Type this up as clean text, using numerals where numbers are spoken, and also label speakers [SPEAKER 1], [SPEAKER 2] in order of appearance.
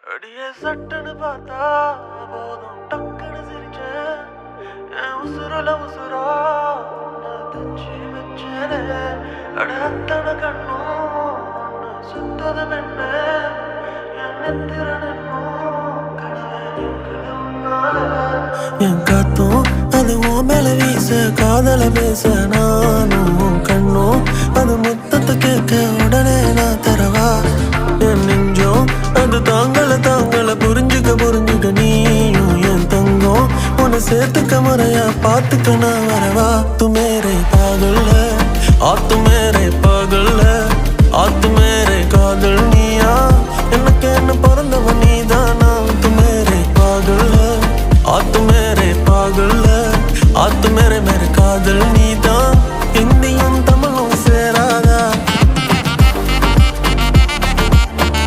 [SPEAKER 1] அடியே சட்டுன்னு பார்த்தா போதும் டக்குன்னு சிரிச்சேன் என் உசுரல உசுரா உன்னை தச்சு வச்சேனே அட அத்தனை கண்ணும் உன்னை சுத்தது மென்ன என் நெத்திரனும் கடவை நிற்குது உன்னால என் காத்தும் அது உன் மேல வீச காதல பேச நானும் கண்ணும் அது முத்தத்தை கேட்க உடனே நான் தரவா என் நெஞ்சம் அது தாங்கள புரிஞ்சுக்க நீயும் என் தங்கம் உன்னை சேர்த்துக்க முறையா பார்த்துக்க நான் வரவா तू मेरे पागल है आ तू मेरे पागल है आ तू मेरे कागल